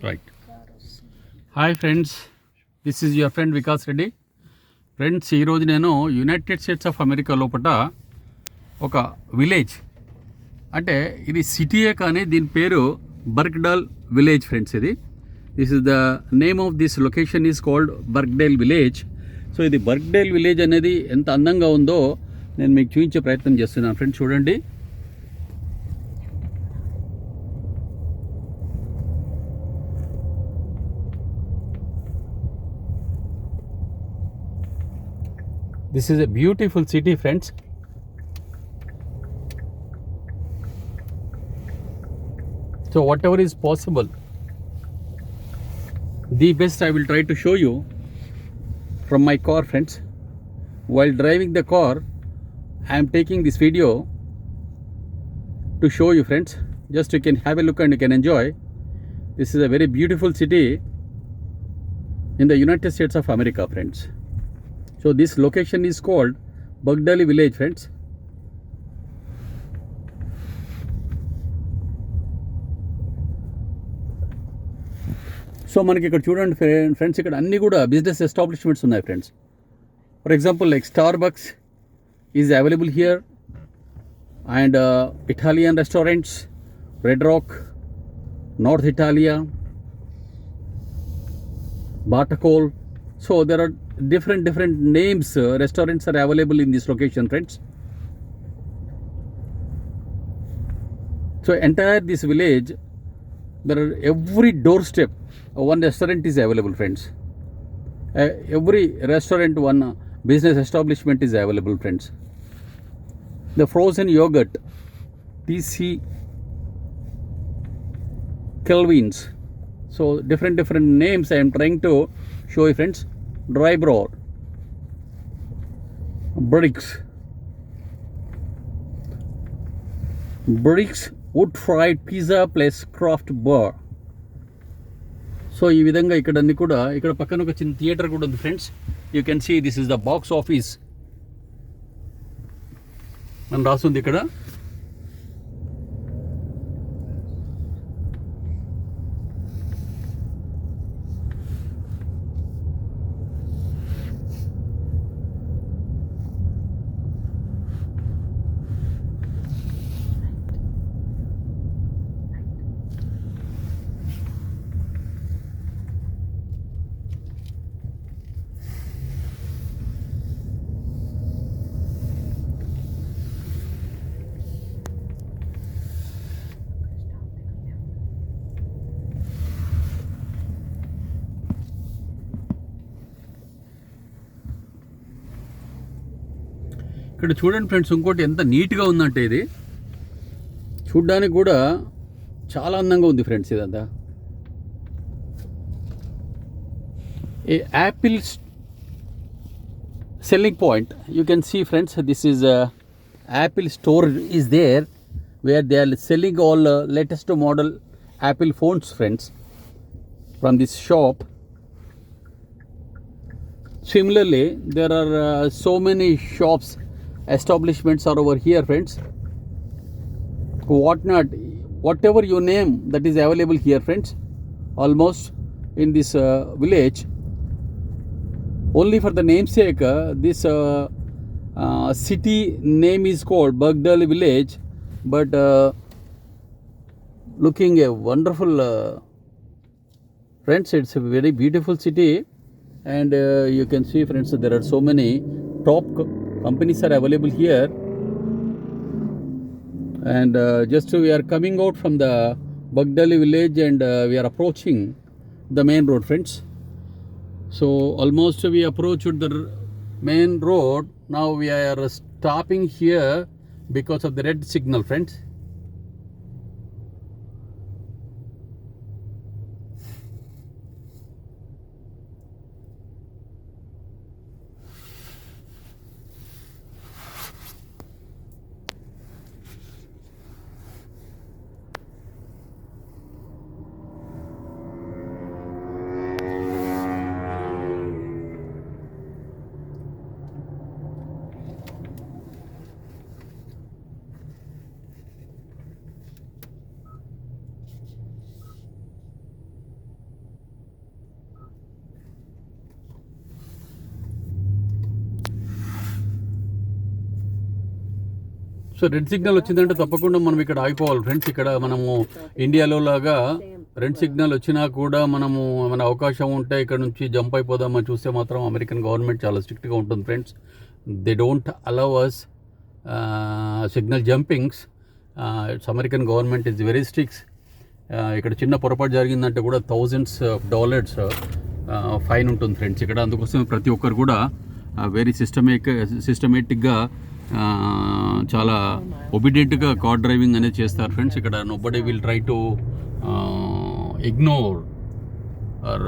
Right. Hi friends, this is your friend Vikas Reddy. Friends, ఈరోజు నేను United states of America లోపల ఒక village, అంటే ఇది సిటీయే కానీ దీని పేరు Birkdale village friends. This is the name of this location is called Birkdale village. So ఇది బర్క్డేల్ విలేజ్ అనేది ఎంత అందంగా ఉందో నేను మీకు చూపించే ప్రయత్నం చేస్తున్నాను ఫ్రెండ్స్. చూడండి, this is a beautiful city friends. So whatever is possible, the best I will try to show you from my car friends. While driving the car, I am taking this video to show you friends. Just you can have a look and you can enjoy. This is a very beautiful city in the United States of America friends. So this location is called Bugdali village friends. So మనకి ఇక్కడ చూడండి friends, ఇక్కడ అన్ని కూడా business establishments ఉన్నాయి friends. For example like Starbucks is available here, and Italian restaurants, Red Rock, North Italia, బాటకోల్. So there are different names, restaurants are available in this location friends. So entire this village, there are every doorstep one restaurant is available friends. Every restaurant, one business establishment is available friends. The frozen yogurt, TC Kelvins. So different names I am trying to show you friends. Dry broad, bricks, wood fried pizza plus craft bar. So ఈ విధంగా ఇక్కడ అన్ని కూడా, ఇక్కడ పక్కన ఒక చిన్న theatre కూడా ఉంది friends. You can see this is the box office అని రాస్తుంది ఇక్కడ. ఇక్కడ చూడండి ఫ్రెండ్స్, ఇంకోటి ఎంత నీట్గా ఉందంటే ఇది చూడ్డానికి కూడా చాలా అందంగా ఉంది ఫ్రెండ్స్. ఇదంతా a Apple selling point. You can see friends, this is Apple store is there where they are selling all latest model Apple phones friends from this shop. Similarly, there are so many shops, establishments are over here friends. Whatever you name, that is available here friends, almost in this village. Only for the namesake, this city name is called Bugdal village, but looking a wonderful friends, it's a very beautiful city. And you can see friends, there are so many top companies are available here. And just we are coming out from the Bugdali village and we are approaching the main road friends. So almost we approached the main road. Now we are stopping here because of the red signal friends. So red signal వచ్చిందంటే తప్పకుండా మనం ఇక్కడ ఆగిపోవాలి friends. ఇక్కడ మనము ఇండియాలో లాగా red signal వచ్చినా కూడా మనము మన అవకాశం ఉంటే ఇక్కడ నుంచి జంప్ అయిపోదామని చూస్తే మాత్రం అమెరికన్ గవర్నమెంట్ చాలా స్ట్రిక్ట్గా ఉంటుంది friends. They don't allow us signal jumpings. It's American government is very stricts. ఇక్కడ చిన్న పొరపాటు జరిగిందంటే కూడా $1000s ఫైన్ ఉంటుంది ఫ్రెండ్స్ ఇక్కడ. అందుకోసం ప్రతి ఒక్కరు కూడా వెరీ సిస్టమేటిక్గా చాలా ఒబిడియంట్గా కార్ డ్రైవింగ్ అనేది చేస్తారు ఫ్రెండ్స్. ఇక్కడ nobody will try to ignore or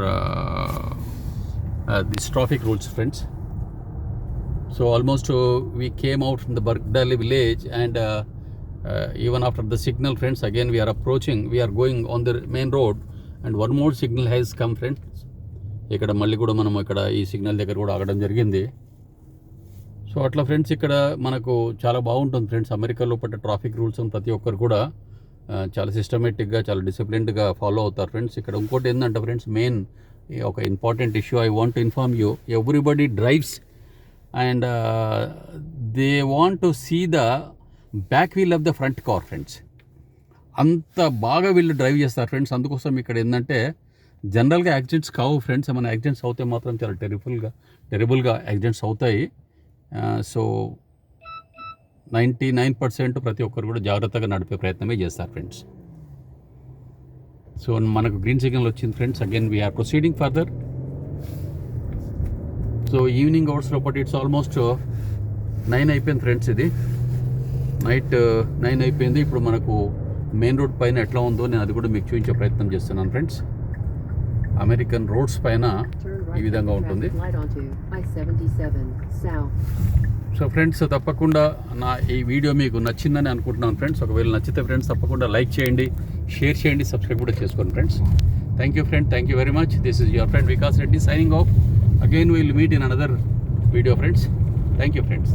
this traffic rules friends. So almost we came out from the Barkdali village and even after the signal friends, again we are going on the main road and one more signal has come friends. ఇక్కడ మళ్ళీ కూడా మనం ఇక్కడ ఈ signal దగ్గర కూడా ఆగడం జరిగింది. సో అట్లా ఫ్రెండ్స్ ఇక్కడ మనకు చాలా బాగుంటుంది ఫ్రెండ్స్. అమెరికా లోపల ట్రాఫిక్ రూల్స్ ప్రతి ఒక్కరు కూడా చాలా సిస్టమేటిక్గా చాలా డిసిప్లిన్డ్గా ఫాలో అవుతారు ఫ్రెండ్స్. ఇక్కడ ఇంకోటి ఏంటంటే ఫ్రెండ్స్, మెయిన్ ఒక important issue I want to inform you. Everybody drives and they want to see the back wheel of the front car friends. అంత బాగా వీళ్ళు డ్రైవ్ చేస్తారు ఫ్రెండ్స్. అందుకోసం ఇక్కడ ఏంటంటే జనరల్గా యాక్సిడెంట్స్ కావు ఫ్రెండ్స్. ఏమైనా యాక్సిడెంట్స్ అవుతే మాత్రం చాలా టెరిబుల్గా యాక్సిడెంట్స్ అవుతాయి. సో 99% ప్రతి ఒక్కరు కూడా జాగ్రత్తగా నడిపే ప్రయత్నమే చేస్తారు ఫ్రెండ్స్. సో మనకు గ్రీన్ సిగ్నల్ వచ్చింది friends. Again we are proceeding further. So evening hours లోపల ఇట్స్ ఆల్మోస్ట్ 9 అయిపోయింది ఫ్రెండ్స్. ఇది నైట్ 9 అయిపోయింది. ఇప్పుడు మనకు మెయిన్ రోడ్ పైన ఎట్లా ఉందో నేను అది కూడా మీకు చూపించే ప్రయత్నం చేస్తున్నాను ఫ్రెండ్స్. అమెరికన్ రోడ్స్ పైన ఈ విధంగా ఉంటుంది. సో ఫ్రెండ్స్ తప్పకుండా నా ఈ వీడియో మీకు నచ్చిందని అనుకుంటున్నాను ఫ్రెండ్స్. ఒకవేళ నచ్చితే ఫ్రెండ్స్ తప్పకుండా లైక్ చేయండి, షేర్ చేయండి, సబ్స్క్రైబ్ కూడా చేసుకోండి friends. Thank you friend, thank you very much. This is your friend Vikas Reddy signing off. Again we will meet in another video friends. Thank you friends.